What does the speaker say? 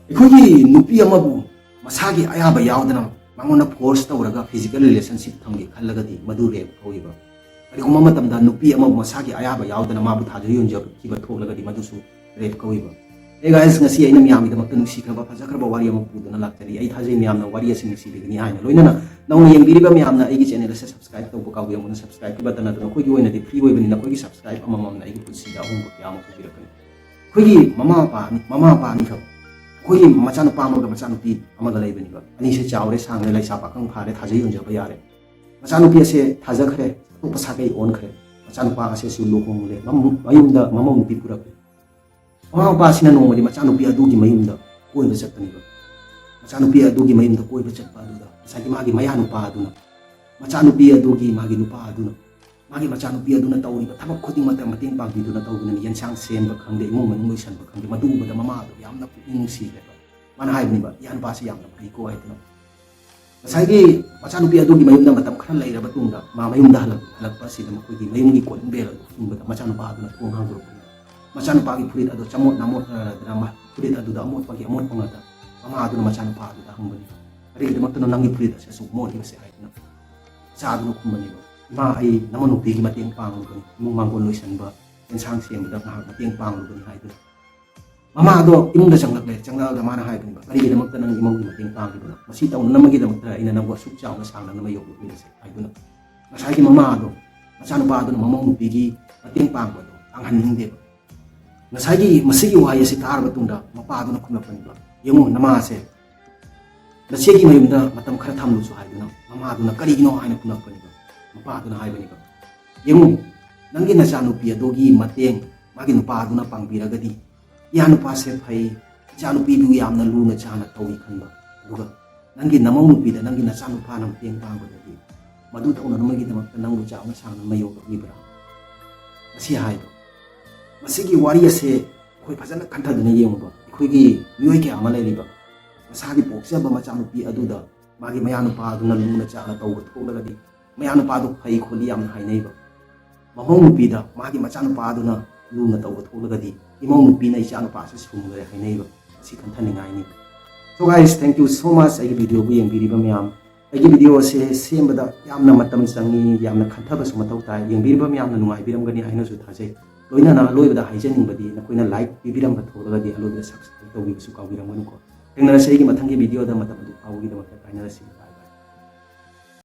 ꯑꯩꯈꯣꯏꯒꯤ ꯅꯨꯄꯤ ꯑꯃꯕꯨ ꯃꯁꯥꯒꯤ ꯑꯌꯥꯕ ꯌꯥꯎꯗꯅ ꯃꯉꯣꯟꯗ ꯐꯣꯔꯁ ꯇꯧꯔꯒ ꯐꯤꯖꯤꯀꯦꯜ ꯔꯤꯂꯦꯁꯟꯁꯤꯞ ꯊꯝꯒꯦ ꯈꯜꯂꯒꯗꯤ ꯃꯗꯨ ꯔꯦꯞ ꯀꯧꯏꯕ ꯀꯔꯤꯒꯨꯝꯕ ꯃꯇꯝꯗ ꯅꯨꯄꯤ ꯑꯃꯕꯨ ꯃꯁꯥꯒꯤ ꯑꯌꯥꯕ ꯌꯥꯎꯗꯅ ꯃꯥꯕꯨ ꯊꯥꯖ ꯌꯣꯟꯖꯈꯤꯕ ꯊꯣꯛꯂꯒꯗꯤ ꯃꯗꯨꯁꯨ ꯔꯦꯞ ꯀꯧꯏꯕ guys ngasi aina miyamgidamakta nungsikraba fajakraba wari ama puduna laktari ai thajai miyamna wari asing nungsibigini haina loinana nauna yengbiriba miyamna aigi channel ase subscribe tawba kawbiyamuna subscribe button aduna khoi gi oina di free oibani na khoi gi subscribe amamamna aigi punsida ahumba kyama kubirakani khoi gi mama pa ni khab khoi gi machanu pa amaga machanu pi amaga leibani ba ani se chawre sangre laisa pakang phare thajai yonjaba yare machanu pi ase thajakhre to pasakai on khre machanu pa ase su lohongle mayumda mamam pi purak mama pasina nongmadi machanupi adugi mayumda koiba chatpaniba machanupi adugi mayumda koiba chatpa aduda masagi magi mayanupa aduna machanupi adugi magi nupa aduna magi machanupi aduna tawriba thabak khuding mata mating pangbiduna tawduna yansang senba khangde imong manung loisanba khangde madubada mama ado yamna pukning sigreba mana haibniba yan pasi yamna phai ko haituna masagi machanupi adugi mayumda matam khara leiraba tungda ma mayumda halakpa sida makoigi mayumgi koling bela himbada machanupa aduna thong hangro machanupa gi purit ado chamot namot drama purit ado da amot pagi amot pangata mama ado machanupa ado da humbani ari gidamakta no nangi purit ase suk mot hibase haitna sa ado kumbani ma ai namanu pigi mateng panglu bani imung manggon loisan ba ensang semda ngahak mateng panglu bani haitna mama ado imungda changlak da mana haibani ba ari gidamakta nang imong mateng panglu bani masi taw namagi damakta ina nang wasuk chaw na sangna na mayok ni se haitna masagi mama ado machanupa ado mamong pigi mateng panglu ado ang haning de ngasagi masigi wahai ase tarba tungda mapa aduna khumlapaniba yengo nama ase nasegi mayumda matam khara thamlu su haiduna mama aduna karigino haina khumlapaniba mapa aduna haibaniba yengo nangi nachanupi adogi mateng magi nupa aduna pangbiragadi yanupa se phai chanupi bu yamna luna chana tawi khanba aduga nangi namau nupi da nangi nachanupa nam teng pangbadagi madu tawna namagi damakta nanglu chawna sangna mayo ibra asi haido masigi wari ase khoi phajana khantaduna yengba khoigi miyoi ke ama leiriba masagi pokjaba machanupi aduda magi mayanupa aduna luna chana tawba thoklagadi mayanupa adu phai kholi yamna hainaiba mamong nupi da magi machanupa aduna luna tawba thoklagadi imong nupi na ichanupa ase sumgare hainaiba asi khanthaningai ni so guys thank you so much ai video bu yengbiriba miyam ai video ase sembada yamna matam changi yamna khanthaba su matau tai yengbiriba miyamna nungai biramgani haina su thajai loinana loibada haijaningbadi nakoina like bibiramba thoragadi aloibada subscribe tawbisu kawbiramganu ko tengnara seigi mathangi video da matam du awgi da kainarasi